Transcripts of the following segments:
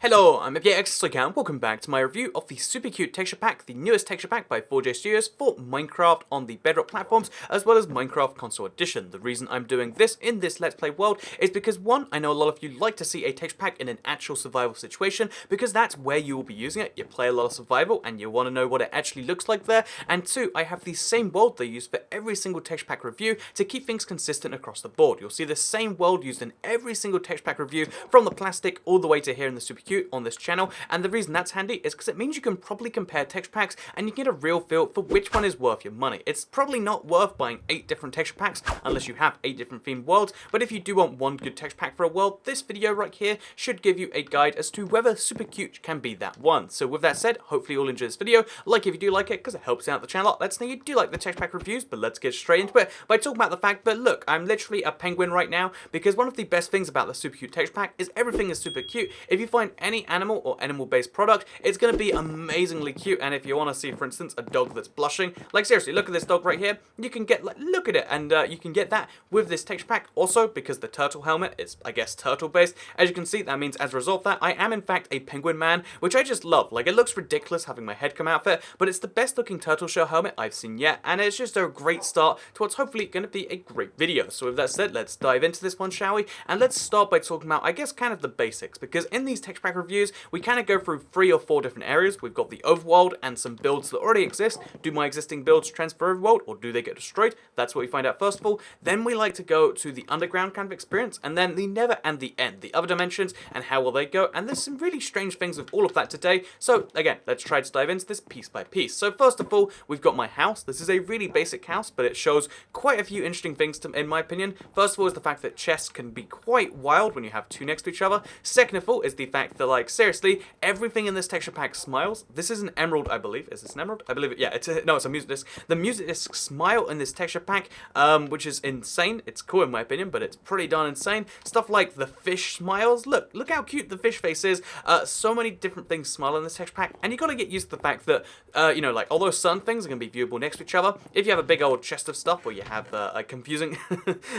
Hello, I'm Elgato, welcome back to my review of the super cute texture pack, the newest texture pack by 4J Studios for Minecraft on the Bedrock platforms, as well as Minecraft Console Edition. The reason I'm doing this in this Let's Play world is because, one, I know a lot of you like to see a texture pack in an actual survival situation, because that's where you will be using it. You play a lot of survival, and you want to know what it actually looks like there, and two, I have the same world they use for every single texture pack review to keep things consistent across the board. You'll see the same world used in every single texture pack review, from the plastic all the way to here in the super cute on this channel, and the reason that's handy is because it means you can probably compare texture packs and you can get a real feel for which one is worth your money. It's probably not worth buying 8 different texture packs unless you have 8 different themed worlds, but if you do want one good texture pack for a world, this video right here should give you a guide as to whether super cute can be that one. So with that said, hopefully you'll enjoy this video. Like if you do like it, because it helps out the channel a lot. Let's know you do like the texture pack reviews, but let's get straight into it by talking about the fact that, look, I'm literally a penguin right now, because one of the best things about the super cute texture pack is everything is super cute. If you find any animal or animal-based product, it's going to be amazingly cute. And if you want to see, for instance, a dog that's blushing, like seriously, look at this dog right here, you can get, like, look at it, and you can get that with this texture pack. Also, because the turtle helmet is, I guess, turtle-based, as you can see, that means as a result of that, I am in fact a penguin man, which I just love. Like, it looks ridiculous having my head come out of it, but it's the best looking turtle shell helmet I've seen yet, and it's just a great start to what's hopefully going to be a great video. So with that said, let's dive into this one, shall we? And let's start by talking about, I guess, kind of the basics, because in these texture pack reviews, we kind of go through 3 or 4 different areas. We've got the overworld and some builds that already exist. Do my existing builds transfer overworld, or do they get destroyed? That's what we find out first of all. Then we like to go to the underground kind of experience, and then the nether and the end, the other dimensions, and how will they go. And there's some really strange things with all of that today. So again, let's try to dive into this piece by piece. So first of all, we've got my house. This is a really basic house, but it shows quite a few interesting things in my opinion. First of all is the fact that chests can be quite wild when you have 2 next to each other. Second of all is the fact that, like, seriously, everything in this texture pack smiles. This is an emerald, I believe. Is this an emerald? I believe it. Yeah, it's a music disc. The music discs smile in this texture pack, which is insane. It's cool in my opinion, but it's pretty darn insane. Stuff like the fish smiles. Look how cute the fish face is. So many different things smile in this texture pack, and you got to get used to the fact that, you know, like, although certain things are going to be viewable next to each other, if you have a big old chest of stuff, or you have a confusing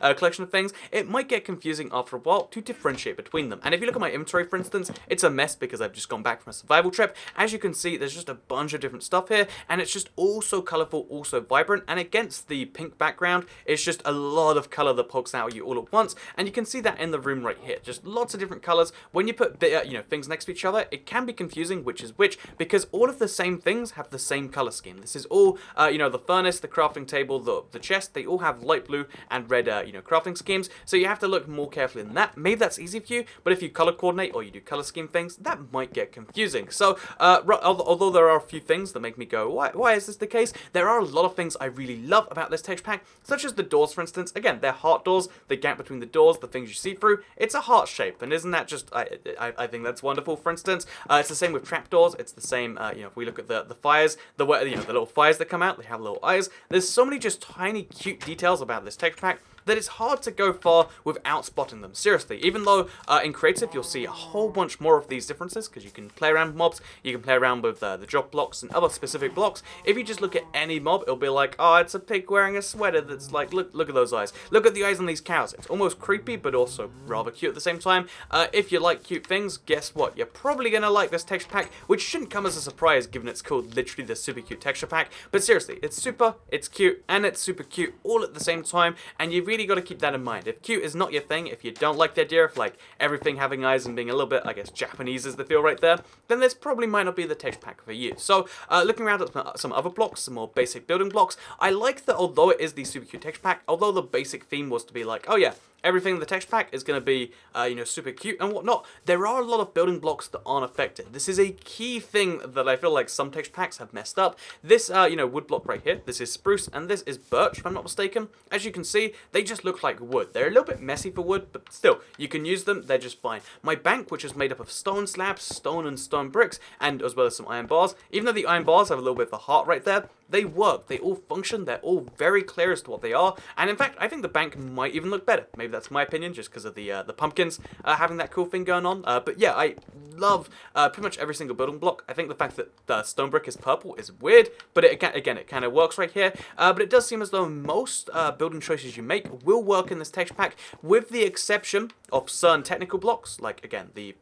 collection of things, it might get confusing after a while to differentiate between them. And if you look at my inventory, for instance, it's a mess because I've just gone back from a survival trip. As you can see, there's just a bunch of different stuff here, and it's just all so colourful, all so vibrant, and against the pink background, it's just a lot of colour that pokes out at you all at once, and you can see that in the room right here. Just lots of different colours. When you put you know, things next to each other, it can be confusing which is which, because all of the same things have the same colour scheme. This is all, you know, the furnace, the crafting table, the chest, they all have light blue and red, you know, crafting schemes, so you have to look more carefully than that. Maybe that's easy for you, but if you colour coordinate or you do colour scheme things, that might get confusing. So, although there are a few things that make me go, why is this the case? There are a lot of things I really love about this texture pack, such as the doors, for instance. Again, they're heart doors. The gap between the doors, the things you see through, it's a heart shape, and isn't that just, I think that's wonderful, for instance. It's the same with trapdoors. It's the same, you know, if we look at the fires, you know, the little fires that come out, they have little eyes. There's so many just tiny, cute details about this texture pack that it's hard to go far without spotting them. Seriously, even though in creative you'll see a whole bunch more of these differences, because you can play around with mobs, you can play around with the drop blocks and other specific blocks. If you just look at any mob, it'll be like, oh, it's a pig wearing a sweater that's like, look at those eyes. Look at the eyes on these cows. It's almost creepy, but also rather cute at the same time. If you like cute things, guess what? You're probably going to like this texture pack, which shouldn't come as a surprise given it's called literally the super cute texture pack. But seriously, it's super, it's cute, and it's super cute all at the same time, and you've really got to keep that in mind. If cute is not your thing, if you don't like the idea of, like, everything having eyes and being a little bit, I guess, Japanese is the feel right there, then this probably might not be the texture pack for you. So, looking around at some other blocks, some more basic building blocks, I like that although it is the super cute texture pack, although the basic theme was to be like, oh yeah, everything in the texture pack is going to be, you know, super cute and whatnot, there are a lot of building blocks that aren't affected. This is a key thing that I feel like some texture packs have messed up. This, you know, wood block right here, this is spruce, and this is birch, if I'm not mistaken. As you can see, they just look like wood. They're a little bit messy for wood, but still, you can use them, they're just fine. My bank, which is made up of stone slabs, stone and stone bricks, and as well as some iron bars, even though the iron bars have a little bit of a heart right there, they work, they all function, they're all very clear as to what they are, and in fact, I think the bank might even look better. Maybe that's my opinion, just because of the pumpkins having that cool thing going on. But yeah, I love pretty much every single building block. I think the fact that stone brick is purple is weird, but it kind of works right here. But it does seem as though most building choices you make will work in this texture pack, with the exception of certain technical blocks, like again the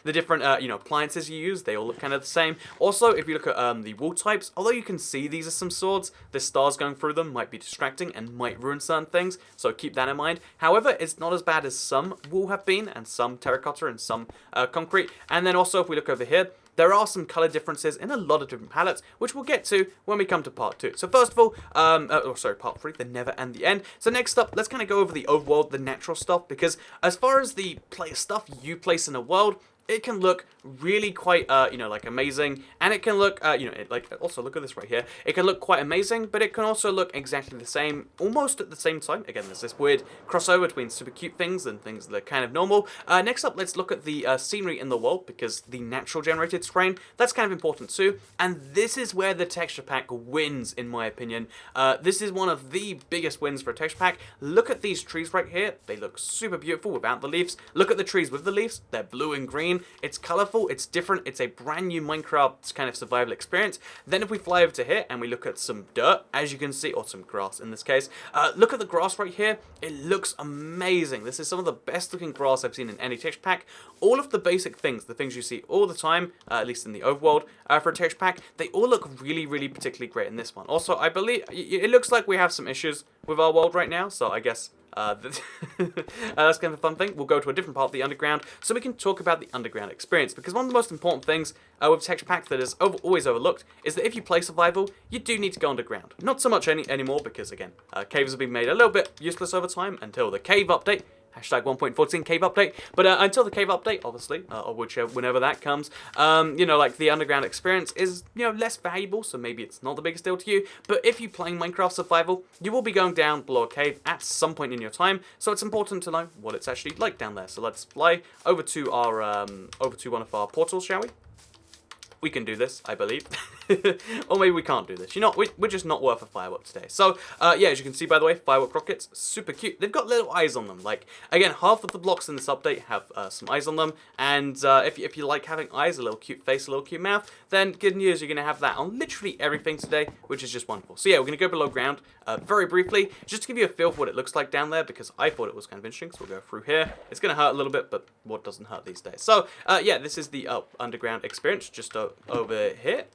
different appliances you use. They all look kind of the same. Also, if you look at the wall types, although you can see these are some swords, the stars going through them might be distracting and might ruin certain things, so keep that in mind. However, it's not as bad as some wool have been, and some terracotta and some concrete. And then also, if we look over here, there are some color differences in a lot of different palettes, which we'll get to when we come to part 2. So first of all, part 3, the Nether and the End. So next up, let's kind of go over the overworld, the natural stuff, because as far as the stuff you place in a world, it can look really quite, like amazing, and it can look, also look at this right here. It can look quite amazing, but it can also look exactly the same, almost at the same time. Again, there's this weird crossover between super cute things and things that are kind of normal. Next up, let's look at the scenery in the world, because the natural generated terrain, that's kind of important too, and this is where the texture pack wins, in my opinion. This is one of the biggest wins for a texture pack. Look at these trees right here. They look super beautiful without the leaves. Look at the trees with the leaves. They're blue and green. It's colorful, it's different, it's a brand new Minecraft kind of survival experience. Then if we fly over to here and we look at some dirt, as you can see, or some grass in this case, look at the grass right here. It looks amazing. This is some of the best looking grass I've seen in any texture pack. All of the basic things, the things you see all the time, at least in the overworld, for a texture pack, they all look really, really particularly great in this one. Also, I believe, it looks like we have some issues with our world right now, so I guess that's kind of a fun thing. We'll go to a different part of the underground so we can talk about the underground experience, because one of the most important things with texture pack that is always overlooked is that if you play survival, you do need to go underground. Not so much anymore, because again, caves have been made a little bit useless over time until the cave update. Hashtag 1.14 cave update. But until the cave update, obviously, or whenever that comes, like the underground experience is, less valuable, so maybe it's not the biggest deal to you. But if you're playing Minecraft survival, you will be going down below a cave at some point in your time, so it's important to know what it's actually like down there. So let's fly over to our one of our portals, shall we? We can do this, I believe. Or maybe we can't do this. We're just not worth a firework today. So, yeah, as you can see, by the way, firework rockets, super cute. They've got little eyes on them. Like, again, half of the blocks in this update have some eyes on them. And if you like having eyes, a little cute face, a little cute mouth, then good news, you're going to have that on literally everything today, which is just wonderful. So, yeah, we're going to go below ground very briefly, just to give you a feel for what it looks like down there, because I thought it was kind of interesting. So we'll go through here. It's going to hurt a little bit, but what doesn't hurt these days? So, yeah, this is the underground experience, just over here.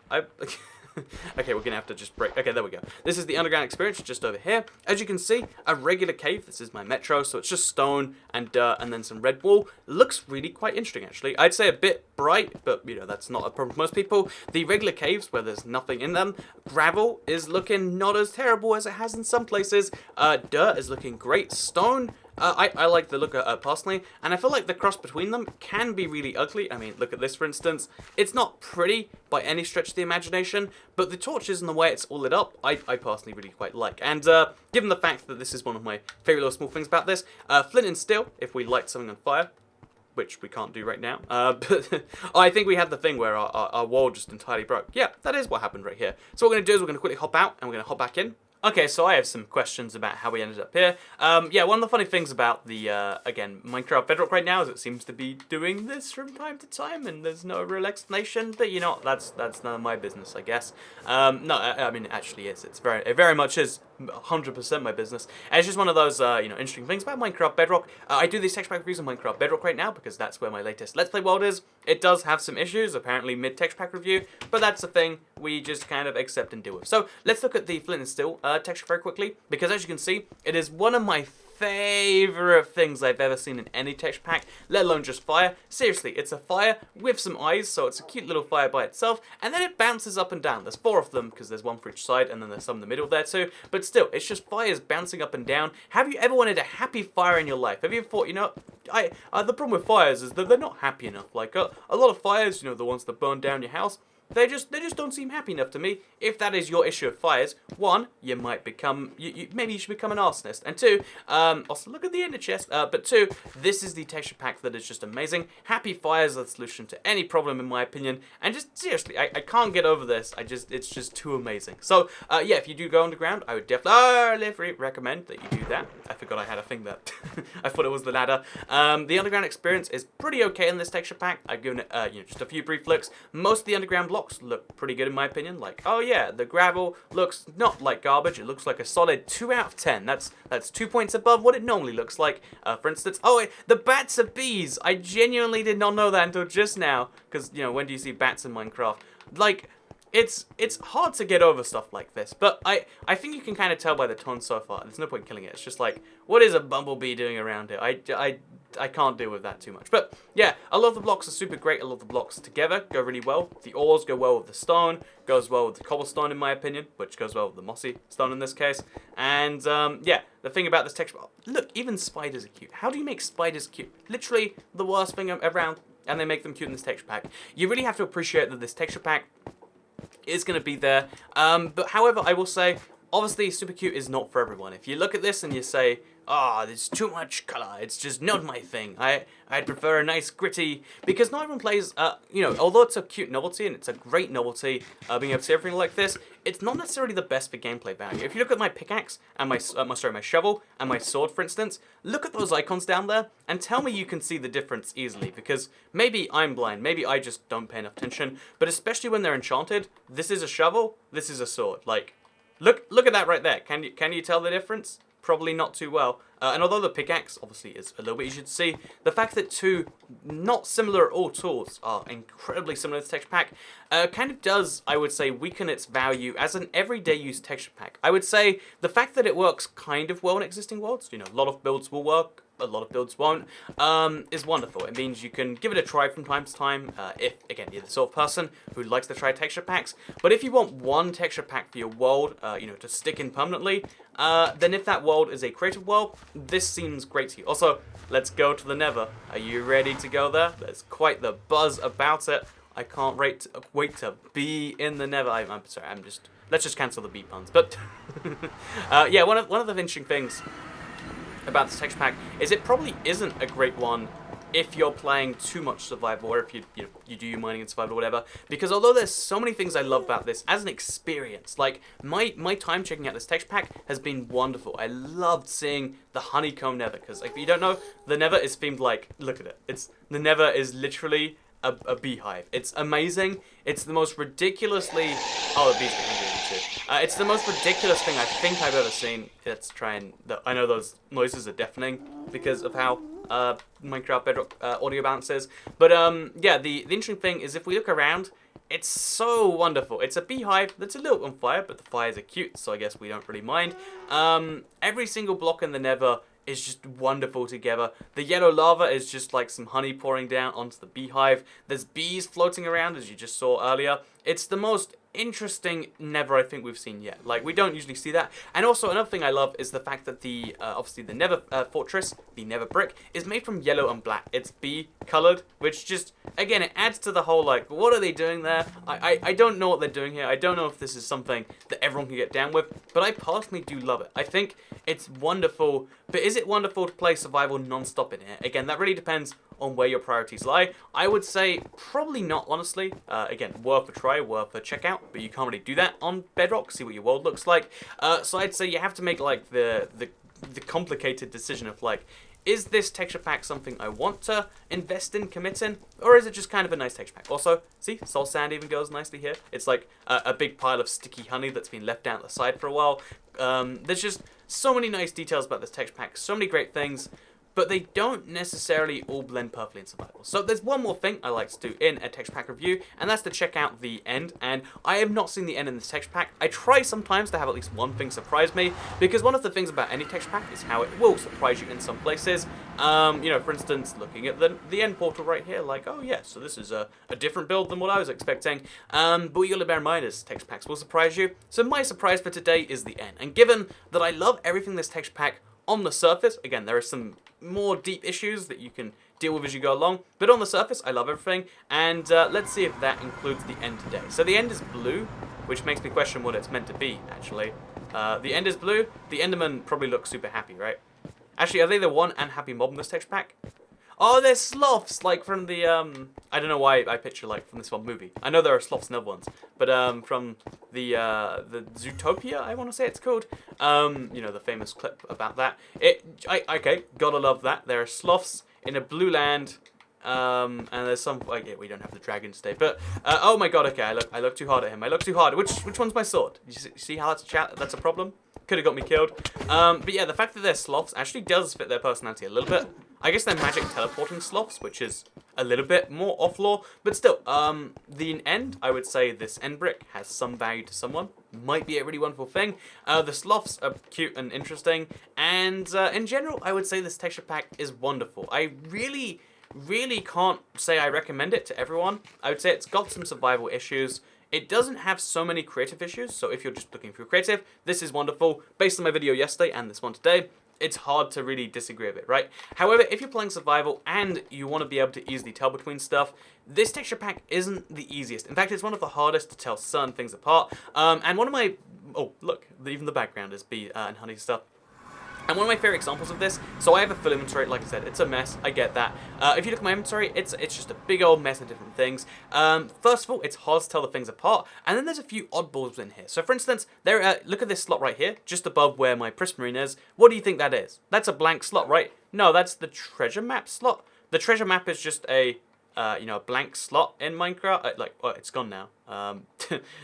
Okay, we're gonna have to just break. Okay, there we go. This is the underground experience just over here. As you can see, a regular cave. This is my metro, so it's just stone and dirt and then some red wool. Looks really quite interesting, actually. I'd say a bit bright, but that's not a problem for most people. The regular caves where there's nothing in them, gravel is looking not as terrible as it has in some places. Dirt is looking great. Stone, I like the look personally, and I feel like the cross between them can be really ugly. I mean, look at this, for instance. It's not pretty by any stretch of the imagination, but the torches and the way it's all lit up, I personally really quite like. And given the fact that this is one of my favourite little small things about this, Flint and Steel, if we light something on fire, which we can't do right now, but I think we had the thing where our wall just entirely broke. Yeah, that is what happened right here. So what we're going to do is we're going to quickly hop out, and we're going to hop back in. Okay, so I have some questions about how we ended up here. Yeah, one of the funny things about the, again, Minecraft Bedrock right now is it seems to be doing this from time to time, and there's no real explanation, but that's none of my business, I guess. No, I mean, it actually is. It very much is 100% my business. And it's just one of those, interesting things about Minecraft Bedrock. I do these texture pack reviews on Minecraft Bedrock right now because that's where my latest Let's Play world is. It does have some issues, apparently mid-texture pack review, but that's a thing we just kind of accept and deal with. So let's look at the Flint and Steel texture very quickly, because as you can see, it is one of my favorite things I've ever seen in any texture pack, let alone just fire. Seriously, it's a fire with some eyes, so it's a cute little fire by itself, and then it bounces up and down. There's 4 of them, because there's one for each side, and then there's some in the middle there too, but still, it's just fires bouncing up and down. Have you ever wanted a happy fire in your life? Have you ever thought, the problem with fires is that they're not happy enough. Like, a lot of fires, the ones that burn down your house, they just don't seem happy enough to me. If that is your issue of fires, one, you might become, maybe you should become an arsonist, and two, also look at the inner chest, but two, this is the texture pack that is just amazing. Happy fires are the solution to any problem in my opinion, and just seriously, I can't get over this. It's just too amazing. So yeah, if you do go underground, I would definitely recommend that you do that. I forgot I had a thing there. I thought it was the ladder. The underground experience is pretty okay in this texture pack. I've given it just a few brief looks. Most of the underground blocks look pretty good in my opinion. Like, oh yeah, the gravel looks not like garbage. It looks like a solid 2 out of 10. That's 2 points above what it normally looks like. For instance, oh, the bats are bees. I genuinely did not know that until just now. Because, when do you see bats in Minecraft? Like, it's hard to get over stuff like this, but I think you can kind of tell by the tone so far. There's no point killing it. It's just like, what is a bumblebee doing around here? I can't deal with that too much. But yeah, a lot of the blocks are super great. A lot of the blocks together go really well. The ores go well with the stone, goes well with the cobblestone in my opinion, which goes well with the mossy stone in this case. And yeah, the thing about this texture, look, even spiders are cute. How do you make spiders cute? Literally the worst thing around, and they make them cute in this texture pack. You really have to appreciate that this texture pack is going to be there. But however, I will say, obviously, super cute is not for everyone. If you look at this and you say, oh, there's too much color, it's just not my thing. I'd prefer a nice gritty, because not everyone plays, although it's a cute novelty and it's a great novelty, being able to see everything like this, it's not necessarily the best for gameplay value. If you look at my pickaxe and my shovel and my sword, for instance, look at those icons down there and tell me you can see the difference easily, because maybe I'm blind, maybe I just don't pay enough attention, but especially when they're enchanted, this is a shovel, this is a sword. Like, look at that right there. Can you tell the difference? Probably not too well. And although the pickaxe obviously is a little bit easier to see, the fact that two not similar at all tools are incredibly similar to the texture pack kind of does, I would say, weaken its value as an everyday use texture pack. I would say the fact that it works kind of well in existing worlds, a lot of builds will work, a lot of builds won't, is wonderful. It means you can give it a try from time to time, if, again, you're the sort of person who likes to try texture packs. But if you want one texture pack for your world, to stick in permanently, then if that world is a creative world, this seems great to you. Also, let's go to the Nether. Are you ready to go there? There's quite the buzz about it. I can't wait to be in the Nether. I'm sorry, let's just cancel the bee puns. But, yeah, one of the interesting things about this texture pack is it probably isn't a great one if you're playing too much survival, or if you do your mining and survival or whatever, because although there's so many things I love about this as an experience, like my time checking out this texture pack has been wonderful. I loved seeing the honeycomb Nether, because if you don't know, the Nether is themed like, look at it, the Nether is literally a beehive. It's amazing. It's the most ridiculously, oh, the bees get hungry too. It's the most ridiculous thing I think I've ever seen. Let's try and, I know those noises are deafening because of how Minecraft Bedrock audio balance is. But yeah, the interesting thing is if we look around, it's so wonderful. It's a beehive that's a little on fire, but the fires are cute, so I guess we don't really mind. Every single block in the Nether is just wonderful together. The yellow lava is just like some honey pouring down onto the beehive. There's bees floating around, as you just saw earlier. It's the most interesting Nether I think we've seen yet. Like, we don't usually see that. And also another thing I love is the fact that the obviously the Nether fortress, the Nether brick, is made from yellow and black. It's bee colored, which just, again, it adds to the whole, like, what are they doing there? I don't know what they're doing here. I don't know if this is something that everyone can get down with, but I personally do love it. I think it's wonderful, but is it wonderful to play survival non-stop in here? Again, that really depends on where your priorities lie. I would say probably not, honestly. Again, worth a try, worth a check out, but you can't really do that on Bedrock, see what your world looks like. So I'd say you have to make like the complicated decision of like, is this texture pack something I want to invest in, commit in, or is it just kind of a nice texture pack? Also, see, soul sand even goes nicely here. It's like a big pile of sticky honey that's been left down at the side for a while. There's just so many nice details about this texture pack, so many great things, but they don't necessarily all blend perfectly in survival. So there's one more thing I like to do in a texture pack review, and that's to check out the end. And I have not seen the end in this texture pack. I try sometimes to have at least one thing surprise me, because one of the things about any texture pack is how it will surprise you in some places. For instance, looking at the end portal right here, like, oh yeah, so this is a different build than what I was expecting. But what you gotta bear in mind is texture packs will surprise you. So my surprise for today is the end. And given that I love everything this texture pack on the surface, again, there are some more deep issues that you can deal with as you go along. But on the surface, I love everything, and let's see if that includes the end today. So the end is blue, which makes me question what it's meant to be, actually. The end is blue. The Enderman probably looks super happy, right? Actually, are they the one unhappy mob in this texture pack? Oh, they're sloths, like from the, I don't know why I picture, like, from this one movie. I know there are sloths in other ones, but, from the Zootopia, I want to say it's called. You know, the famous clip about that. Okay, gotta love that. There are sloths in a blue land, and there's some, like, yeah, we don't have the dragon today, but, oh my god, okay, I look too hard at him. I look too hard. Which one's my sword? You see how that's a problem? Could have got me killed. But yeah, the fact that they're sloths actually does fit their personality a little bit. I guess they're magic teleporting sloths, which is a little bit more off-lore, but still, the end, I would say this end brick has some value to someone. Might be a really wonderful thing. The sloths are cute and interesting, and in general, I would say this texture pack is wonderful. I really can't say I recommend it to everyone. I would say it's got some survival issues. It doesn't have so many creative issues, so if you're just looking for creative, this is wonderful. Based on my video yesterday and this one today, it's hard to really disagree with it, right? However, if you're playing survival and you want to be able to easily tell between stuff, this texture pack isn't the easiest. In fact, it's one of the hardest to tell certain things apart. And one of my... Oh, look, even the background is bee and honey stuff. And one of my favorite examples of this, so I have a full inventory, like I said, it's a mess, I get that. If you look at my inventory, it's just a big old mess of different things. First of all, it's hard to tell the things apart, and then there's a few oddballs in here. So for instance, look at this slot right here, just above where my prismarine is. What do you think that is? That's a blank slot, right? No, that's the treasure map slot. The treasure map is just a, you know, a blank slot in Minecraft. Oh, it's gone now.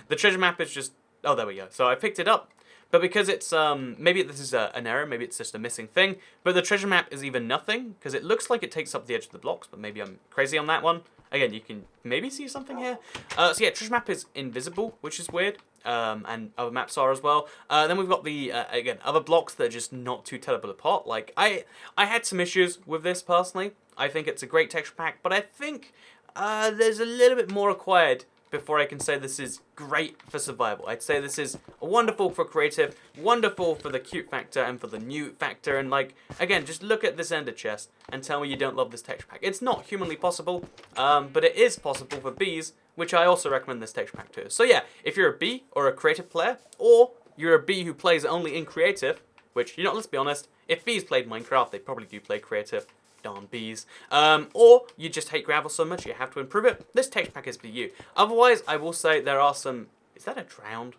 The treasure map is just, oh, there we go. So I picked it up. But because it's, maybe this is an error, maybe it's just a missing thing, but the treasure map is even nothing, because it looks like it takes up the edge of the blocks, but maybe I'm crazy on that one. Again, you can maybe see something here. So yeah, treasure map is invisible, which is weird, and other maps are as well. Then we've got the, again, other blocks that are just not too tellable apart. Like, I had some issues with this, personally. I think it's a great texture pack, but I think there's a little bit more required before I can say this is great for survival. I'd say this is wonderful for creative, wonderful for the cute factor and for the new factor, and like, again, just look at this ender chest and tell me you don't love this texture pack. It's not humanly possible, but it is possible for bees, which I also recommend this texture pack to. So yeah, if you're a bee or a creative player, or you're a bee who plays only in creative, which, you know, let's be honest, if bees played Minecraft, they probably do play creative. Darn bees. Or you just hate gravel so much you have to improve it, this texture pack is for you. Otherwise, I will say there are some... Is that a drowned?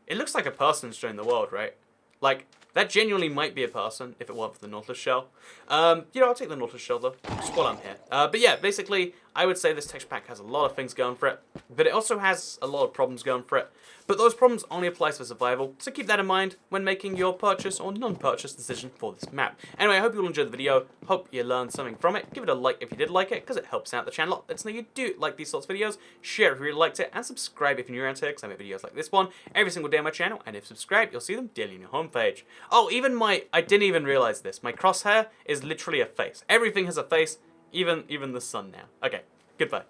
It looks like a person's joined the world, right? Like, that genuinely might be a person if it weren't for the Nautilus shell. You know, I'll take the Nautilus shell though, just while I'm here. But yeah, basically, I would say this texture pack has a lot of things going for it, but it also has a lot of problems going for it. But those problems only apply for survival, so keep that in mind when making your purchase or non-purchase decision for this map. Anyway, I hope you all enjoyed the video, hope you learned something from it. Give it a like if you did like it, because it helps out the channel. Let us know you do like these sorts of videos, share if you really liked it, and subscribe if you're new around here, because I make videos like this one every single day on my channel, and if subscribed, you'll see them daily on your homepage. Oh, even I didn't even realize this, my crosshair is literally a face. Everything has a face, even the sun now. Okay, goodbye.